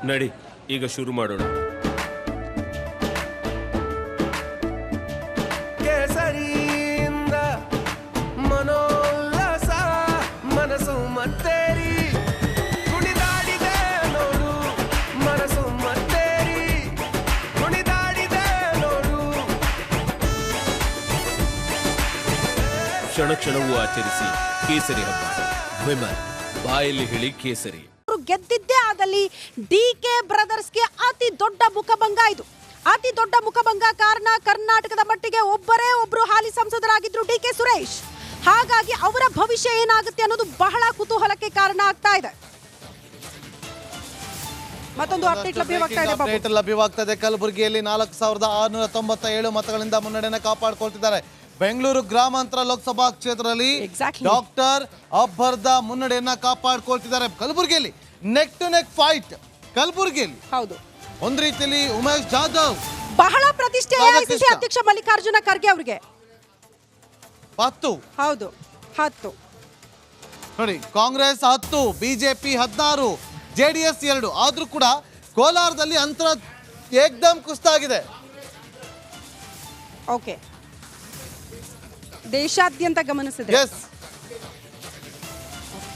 ನಡಿ ಈಗ ಶುರು ಮಾಡೋಣ. ಕೇಸರಿಯಿಂದ ಮನೋಲ್ಲಾಸ ಮನಸ್ಸು ಮತ್ತೇರಿ ಕುಣಿದಾಡಿದೆ ನೋಡು, ಮನಸ್ಸು ಮತ್ತೇರಿ ಕುಣಿದಾಡಿದೆ ನೋಡು. ಕ್ಷಣ ಕ್ಷಣವೂ ಆಚರಿಸಿ ಕೇಸರಿ ಹಬ್ಬ. ವಿಮಲ್ ಬಾಯಲ್ಲಿ ಹೇಳಿ ಕೇಸರಿ. ಗೆದ್ದಿದ್ದೇ ಆದಲ್ಲಿ ಡಿಕೆ ಬ್ರದರ್ಸ್ಗೆ ಅತಿ ದೊಡ್ಡ ಮುಖಭಂಗ. ಇದು ಅತಿ ದೊಡ್ಡ ಮುಖಭಂಗ. ಕಾರಣ ಕರ್ನಾಟಕದ ಮಟ್ಟಿಗೆ ಒಬ್ಬರೇ ಒಬ್ರು ಹಾಲಿ ಸಂಸದರಾಗಿದ್ರು ಡಿಕೆ ಸುರೇಶ್. ಹಾಗಾಗಿ ಅವರ ಭವಿಷ್ಯ ಏನಾಗುತ್ತೆ ಅನ್ನೋದು ಬಹಳ ಕುತೂಹಲಕ್ಕೆ ಕಾರಣ ಆಗ್ತಾ ಇದೆ. ಮತ್ತೊಂದು ಅಪ್ಡೇಟ್ ಲಭ್ಯವಾಗ್ತಾ ಇದೆ. ಕಲಬುರಗಿಯಲ್ಲಿ 4697 ಮತಗಳಿಂದ ಮುನ್ನಡೆಯನ್ನು ಕಾಪಾಡಿಕೊಳ್ತಿದ್ದಾರೆ. ಬೆಂಗಳೂರು ಗ್ರಾಮಾಂತರ ಲೋಕಸಭಾ ಕ್ಷೇತ್ರದಲ್ಲಿ ಡಾಕ್ಟರ್ ಅಬ್ಬರ್ದ ಮುನ್ನಡೆಯನ್ನ ಕಾಪಾಡಿಕೊಳ್ತಿದ್ದಾರೆ. ಕಲಬುರಗಿಯಲ್ಲಿ ನೆಕ್ ಟು ನೆಕ್ ಫೈಟ್. ಕಲಬುರಗಿಯಲ್ಲಿ ಹೌದು, ಒಂದು ರೀತಿಯಲ್ಲಿ ಉಮೇಶ್ ಜಾಧವ್ ಬಹಳ ಪ್ರತಿಷ್ಠೆ. ಎಐಸಿಸಿ ಅಧ್ಯಕ್ಷ ಮಲ್ಲಿಕಾರ್ಜುನ ಖರ್ಗೆ ಅವರಿಗೆ 10. ಹೌದು 10 ನೋಡಿ, ಕಾಂಗ್ರೆಸ್ 10, ಬಿಜೆಪಿ 16, ಜೆಡಿಎಸ್ 2. ಆದ್ರೂ ಕೂಡ ಕೋಲಾರದಲ್ಲಿ ಅಂತರ ಏಕ್ದಮ್ ಕುಸ್ತಾಗಿದೆ. ಓಕೆ, ದೇಶಾದ್ಯಂತ ಗಮನಿಸಿದೆ.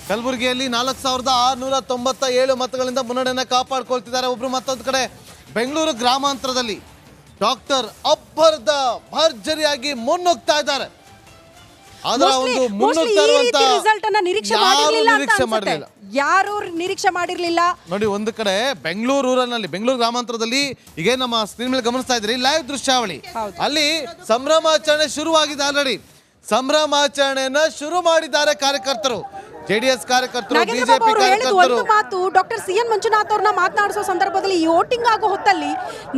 ಕಲಬುರಗಿಯಲ್ಲಿ 4697 ಮತಗಳಿಂದ ಮುನ್ನಡೆಯನ್ನ ಕಾಪಾಡಿಕೊಳ್ತಿದ್ದಾರೆ ಒಬ್ರು. ಮತ್ತೊಂದು ಕಡೆ ಬೆಂಗಳೂರು ಗ್ರಾಮಾಂತರದಲ್ಲಿ ಡಾಕ್ಟರ್ ಅಬ್ಬರ್ದ ಭರ್ಜರಿಯಾಗಿ ಮುನ್ನುಗ್ತಾ ಇದ್ದಾರೆ. ಯಾರು ನಿರೀಕ್ಷೆ ಮಾಡಿರ್ಲಿಲ್ಲ. ನೋಡಿ, ಒಂದು ಕಡೆ ಬೆಂಗಳೂರು ಗ್ರಾಮಾಂತರದಲ್ಲಿ ಈಗ ನಮ್ಮ ಸ್ಕ್ರೀನ್ ಮೇಲೆ ಗಮನಿಸ್ತಾ ಇದ್ರಿ ಲೈವ್ ದೃಶ್ಯಾವಳಿ. ಅಲ್ಲಿ ಸಂಭ್ರಮಾಚರಣೆ ಶುರುವಾಗಿದೆ. ಆಲ್ರೆಡಿ ಸಂಭ್ರಮಾಚರಣೆಯನ್ನ ಶುರು ಮಾಡಿದ್ದಾರೆ ಕಾರ್ಯಕರ್ತರು, ಜೆಡಿಎಸ್ ಕಾರ್ಯಕರ್ತರು, ಬಿಜೆಪಿ ಕಾರ್ಯಕರ್ತರು. ಮಾತು ಡಾಕ್ಟರ್ ಸಿ ಎನ್ ಮಂಜುನಾಥ್ ಅವ್ರನ್ನ ಮಾತನಾಡಿಸೋ ಸಂದರ್ಭದಲ್ಲಿ ಈ ವೋಟಿಂಗ್ ಆಗೋ ಹೊತ್ತಲ್ಲಿ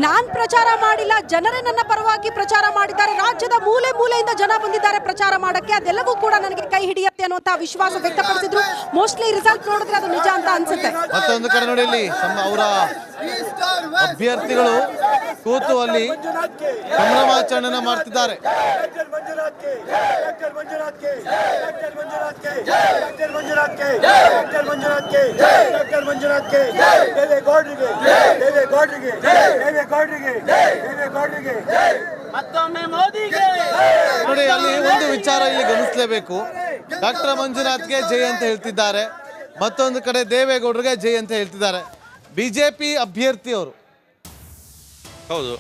ನಾನ್ ಪ್ರಚಾರ ಮಾಡಿಲ್ಲ, ಜನರೇ ನನ್ನ ಪರವಾಗಿ ಪ್ರಚಾರ ಮಾಡಿದ್ದಾರೆ, ರಾಜ್ಯದ ಮೂಲೆ ಮೂಲೆಯಿಂದ ಜನ ಬಂದಿದ್ದಾರೆ ಪ್ರಚಾರ ಮಾಡಕ್ಕೆ, ಅದೆಲ್ಲವೂ ಕೂಡ ನನಗೆ ಕೈ ಹಿಡಿಯುತ್ತೆ ಅನ್ನುವಂತ ವಿಶ್ವಾಸ ವ್ಯಕ್ತಪಡಿಸಿದ್ರು. ಮೋಸ್ಟ್ಲಿ ರಿಸಲ್ಟ್ ನೋಡಿದ್ರೆ ಅದು ನಿಜ ಅಂತ ಅನ್ಸುತ್ತೆ. ಮತ್ತೊಂದು ಕಡೆ ನೋಡಿ, ಇಲ್ಲಿ ಅವರ ಅಭ್ಯರ್ಥಿಗಳು ಕೂತು ಅಲ್ಲಿ ಸಂಭ್ರಮಾಚರಣೆ ಮಾಡ್ತಿದ್ದಾರೆ. ನೋಡಿ, ಅಲ್ಲಿ ಒಂದು ವಿಚಾರ ಇಲ್ಲಿ ಗಮನಿಸಲೇಬೇಕು. ಡಾಕ್ಟರ್ ಮಂಜುನಾಥ್ಗೆ ಜೈ ಅಂತ ಹೇಳ್ತಿದ್ದಾರೆ, ಮತ್ತೊಂದು ಕಡೆ ದೇವೇಗೌಡರಿಗೆ ಜೈ ಅಂತ ಹೇಳ್ತಿದ್ದಾರೆ. ಬಿಜೆಪಿ ಅಭ್ಯರ್ಥಿ ಅವರು. ಹೌದು,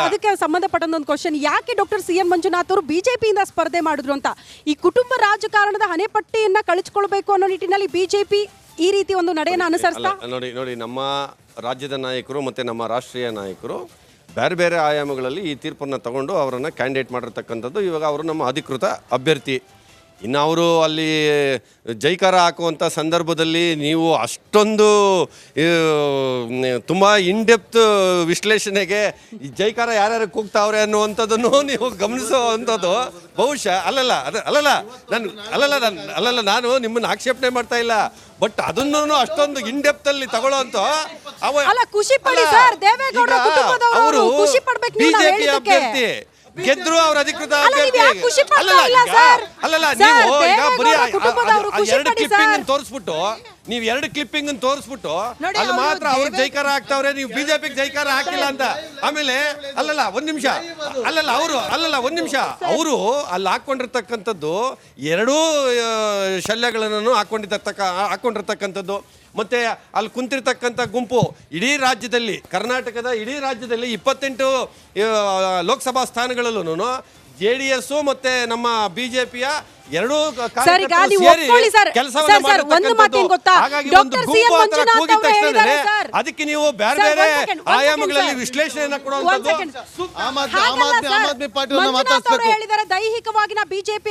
ಅದಕ್ಕೆ ಸಂಬಂಧಪಟ್ಟ ಒಂದು ಕ್ವಶನ್, ಯಾಕೆ ಡಾಕ್ಟರ್ ಸಿ ಎನ್ ಮಂಜುನಾಥ್ ಅವರು ಬಿಜೆಪಿಯಿಂದ ಸ್ಪರ್ಧೆ ಮಾಡಿದ್ರು ಅಂತ. ಈ ಕುಟುಂಬ ರಾಜಕಾರಣದ ಹಣೆಪಟ್ಟಿಯನ್ನ ಕಳಿಸ್ಕೊಳ್ಬೇಕು ಅನ್ನೋ ನಿಟ್ಟಿನಲ್ಲಿ ಬಿಜೆಪಿ ಈ ರೀತಿ ಒಂದು ನಡೆಯನ್ನು ಅನುಸರಿಸ್ತಾ. ನೋಡಿ, ನಮ್ಮ ರಾಜ್ಯದ ನಾಯಕರು ಮತ್ತು ನಮ್ಮ ರಾಷ್ಟ್ರೀಯ ನಾಯಕರು ಬೇರೆ ಬೇರೆ ಆಯಾಮಗಳಲ್ಲಿ ಈ ತೀರ್ಪನ್ನು ತಗೊಂಡು ಅವರನ್ನು ಕ್ಯಾಂಡಿಡೇಟ್ ಮಾಡಿರ್ತಕ್ಕಂಥದ್ದು. ಇವಾಗ ಅವರು ನಮ್ಮ ಅಧಿಕೃತ ಅಭ್ಯರ್ಥಿ. ಇನ್ನು ಅವರು ಅಲ್ಲಿ ಜೈಕಾರ ಹಾಕುವಂಥ ಸಂದರ್ಭದಲ್ಲಿ ನೀವು ಅಷ್ಟೊಂದು ತುಂಬ ಇನ್ಡೆಪ್ತ್ ವಿಶ್ಲೇಷಣೆಗೆ ಈ ಜೈಕಾರ ಯಾರ್ಯಾರು ಕೂಗ್ತಾವ್ರೆ ಅನ್ನುವಂಥದ್ದನ್ನು ನೀವು ಗಮನಿಸುವಂಥದ್ದು ಬಹುಶಃ ನಾನು ನಿಮ್ಮನ್ನು ಆಕ್ಷೇಪಣೆ ಮಾಡ್ತಾ ಇಲ್ಲ, ಬಟ್ ಅದನ್ನು ಅಷ್ಟೊಂದು ಇನ್ಡೆಪ್ತಲ್ಲಿ ತಗೊಳ್ಳೋಂಥ ಅವರು ಬಿಜೆಪಿ ಅಭ್ಯರ್ಥಿ ಗೆದ್ರು ಅವ್ರ ಅಧಿಕೃತ ಅಭ್ಯರ್ಥಿ. ನೀವು ಎರಡು ಕ್ಲಿಪ್ಪಿಂಗ್ ತೋರಿಸ್ಬಿಟ್ಟು ಅಲ್ಲಿ ಮಾತ್ರ ಅವ್ರು ಜೈಕಾರ ಹಾಕ್ತಾವ್ರೆ, ನೀವು ಬಿಜೆಪಿಗೆ ಜೈಕಾರ ಹಾಕಿಲ್ಲ ಅಂತ. ಆಮೇಲೆ ಒಂದ್ ನಿಮಿಷ ಅವರು ಅಲ್ಲಿ ಹಾಕೊಂಡಿರ್ತಕ್ಕಂಥದ್ದು ಎರಡೂ ಶಲ್ಯಗಳನ್ನು ಹಾಕೊಂಡಿರ್ತಕ್ಕಂಥದ್ದು. ಮತ್ತೆ ಅಲ್ಲಿ ಕುಂತಿರ್ತಕ್ಕಂಥ ಗುಂಪು ಇಡೀ ರಾಜ್ಯದಲ್ಲಿ, ಕರ್ನಾಟಕದ ಇಡೀ ರಾಜ್ಯದಲ್ಲಿ 28 ಲೋಕಸಭಾ ಸ್ಥಾನಗಳಲ್ಲೂ ಜೆಡಿಎಸ್ ಮತ್ತೆ ನಮ್ಮ ಬಿಜೆಪಿಯ ಎರಡೂ ಅದಕ್ಕೆ ನೀವು ಬೇರೆ ಬೇರೆ ಆಯಾಮಗಳಲ್ಲಿ ವಿಶ್ಲೇಷಣೆಯನ್ನ ಕೊಡುವಂಥದ್ದು. ದೈಹಿಕವಾಗಿ ಬಿಜೆಪಿ